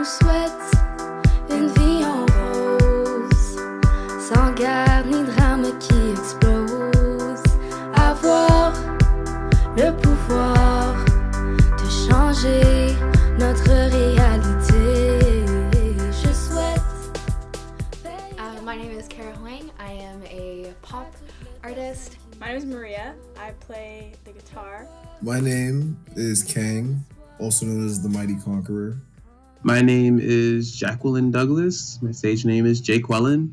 nous souhaite une vie en rose, sans guerre ni drame qui explose. Avoir le pouvoir de changer notre réalité. Je souhaite. My name is Kara Huang. I am a pop artist. My name is Maria. I play the guitar. My name is Kang, also known as the Mighty Conqueror. My name is Jacqueline Douglas. My stage name is Jake Wellen.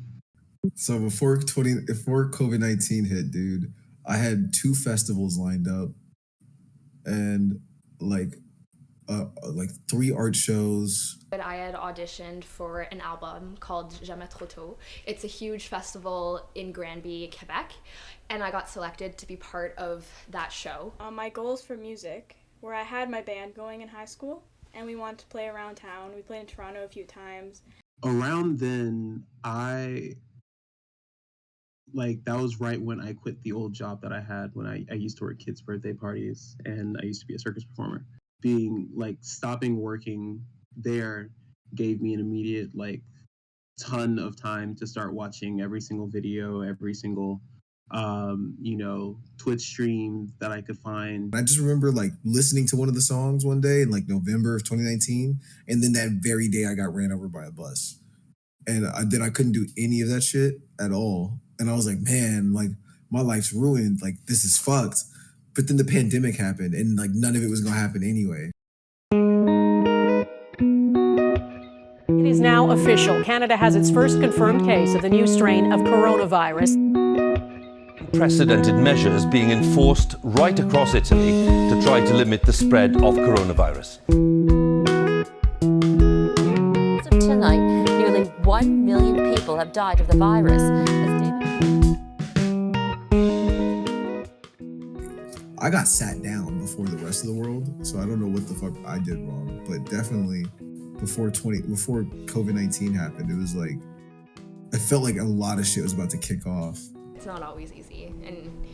So before COVID-19 hit, dude, I had 2 festivals lined up and like 3 art shows. But I had auditioned for an album called Jamais Trop Tôt. It's a huge festival in Granby, Quebec, and I got selected to be part of that show. My goals for music were I had my band going in high school, and we wanted to play around town. We played in Toronto a few times. Around then, that was right when I quit the old job that I had when I used to work kids' birthday parties, and I used to be a circus performer. Stopping working there gave me an immediate ton of time to start watching every single video, every single Twitch stream that I could find. I just remember listening to one of the songs one day in November of 2019, and then that very day I got ran over by a bus, and then I couldn't do any of that shit at all, and I was like, man, my life's ruined, this is fucked. But then the pandemic happened, and none of it was gonna happen anyway. It is now official. Canada has its first confirmed case of the new strain of coronavirus. Unprecedented measures being enforced right across Italy to try to limit the spread of coronavirus. As of tonight, nearly 1 million people have died of the virus. I got sat down before the rest of the world, so I don't know what the fuck I did wrong, but definitely before COVID-19 happened, it was I felt like a lot of shit was about to kick off. It's not always easy, and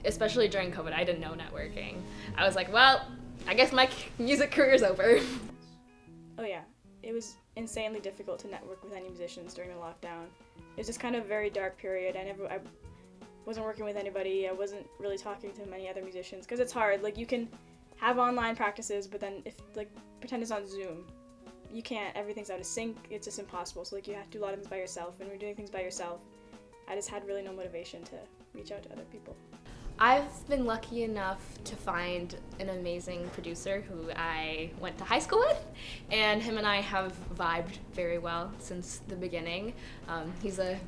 especially during COVID, I didn't know networking. I was like, well, I guess my music career's over. Oh yeah, it was insanely difficult to network with any musicians during the lockdown. It was just kind of a very dark period. I wasn't working with anybody. I wasn't really talking to many other musicians because it's hard. You can have online practices, but then if pretend it's on Zoom, you can't. Everything's out of sync. It's just impossible. So you have to do a lot of things by yourself. When you're doing things by yourself, I just had really no motivation to reach out to other people. I've been lucky enough to find an amazing producer who I went to high school with, and him and I have vibed very well since the beginning. He's a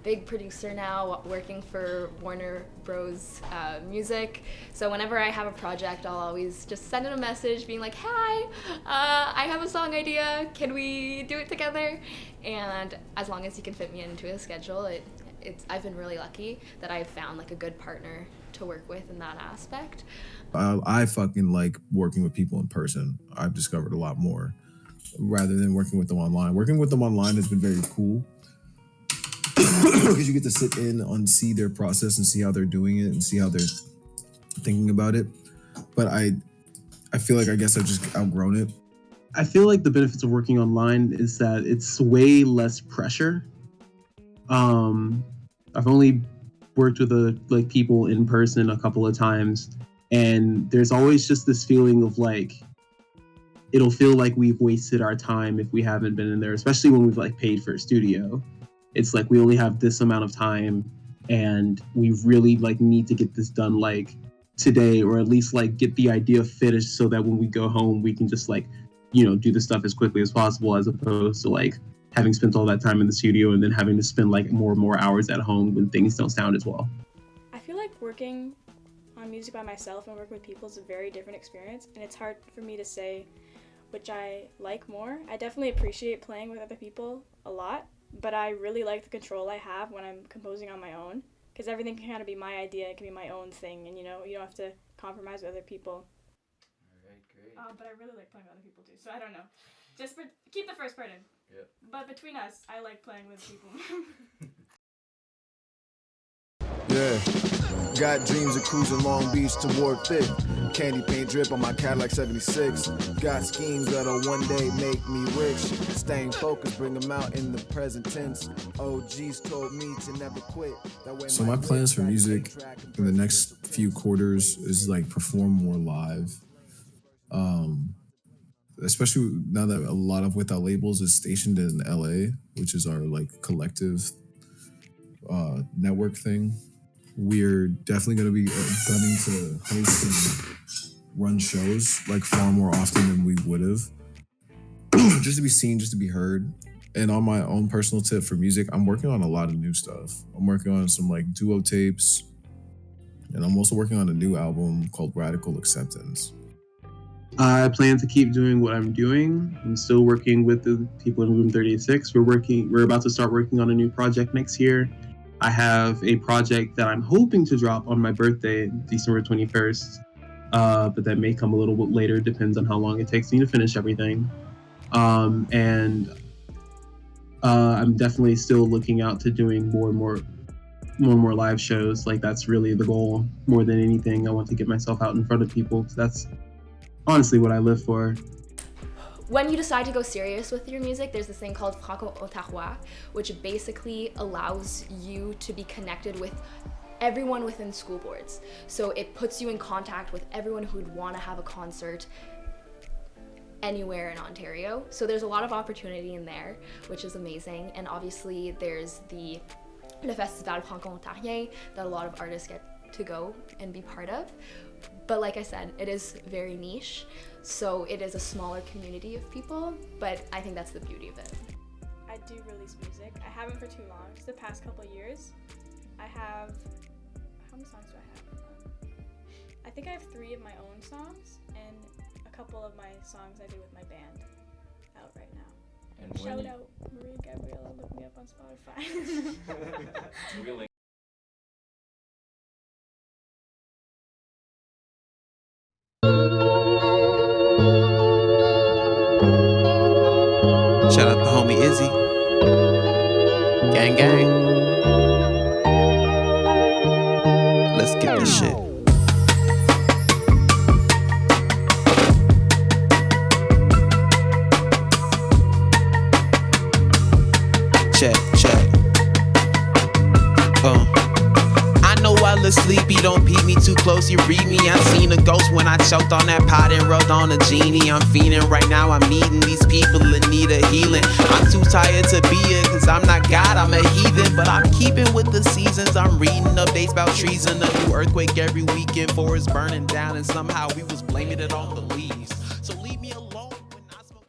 big producer now, working for Warner Bros. Music. So whenever I have a project, I'll always just send him a message being like, hi, I have a song idea, can we do it together? And as long as he can fit me into his schedule, I've been really lucky that I've found a good partner to work with in that aspect. I fucking like working with people in person. I've discovered a lot more rather than working with them online. Working with them online has been very cool because you get to sit in and see their process and see how they're doing it and see how they're thinking about it. But I feel like I guess I've just outgrown it. I feel like the benefits of working online is that it's way less pressure. I've only worked with people in person a couple of times, and there's always just this feeling of it'll feel like we've wasted our time if we haven't been in there, especially when we've paid for a studio. It's we only have this amount of time, and we really need to get this done today, or at least get the idea finished so that when we go home we can just do the stuff as quickly as possible, as opposed to having spent all that time in the studio and then having to spend more and more hours at home when things don't sound as well. I feel like working on music by myself and working with people is a very different experience, and it's hard for me to say which I like more. I definitely appreciate playing with other people a lot, but I really like the control I have when I'm composing on my own, because everything can kind of be my idea, it can be my own thing, and you don't have to compromise with other people. Alright, great. But I really like playing with other people too, so I don't know. Just keep the first part in. Yep. But between us, I like playing with people. Yeah. Got dreams of cruising Long Beach toward 5th. Candy paint drip on my Cadillac 76. Got schemes that'll one day make me rich. Staying focused, bring them out in the present tense. OGs told me to never quit. So my plans for music in the next few quarters is like perform more live. Especially now that a lot of Without Labels is stationed in LA, which is our like collective network thing. We're definitely going to be gunning to host and run shows like far more often than we would have. Just to be seen, just to be heard. And on my own personal tip for music, I'm working on a lot of new stuff. I'm working on some like duo tapes, and I'm also working on a new album called Radical Acceptance. I plan to keep doing what I'm doing. I'm still working with the people in Room 36. We're about to start working on a new project next year. I have a project that I'm hoping to drop on my birthday, December 21st. But that may come a little bit later, depends on how long it takes me to finish everything. And I'm definitely still looking out to doing more and more live shows. Like that's really the goal more than anything. I want to get myself out in front of people. So that's honestly what I live for. When you decide to go serious with your music, there's this thing called Franco-Ottawa, which basically allows you to be connected with everyone within school boards. So it puts you in contact with everyone who'd want to have a concert anywhere in Ontario. So there's a lot of opportunity in there, which is amazing. And obviously there's the Le Festival Franco-Ontarien that a lot of artists get to go and be part of. But like I said, it is very niche, so it is a smaller community of people, but I think that's the beauty of it. I do release music. I haven't for too long, just the past couple of years. I have, how many songs do I have? I think I have 3 of my own songs, and a couple of my songs I do with my band out right now. And Shout out Marie Gabriella, look me up on Spotify. Shout out to homie Izzy. Gang gang. Let's get this shit. Check. I know I look sleepy, don't peep me too close, you read me. I seen a ghost when I choked on that pot and rubbed on a genie. I'm fiending right now, I'm needing these people in need of healing. I'm too tired to be it, cause I'm not God, I'm a heathen. But I'm keeping with the seasons, I'm reading updates about treason. A new earthquake every weekend, forest burning down, and somehow we was blaming it on the leaves.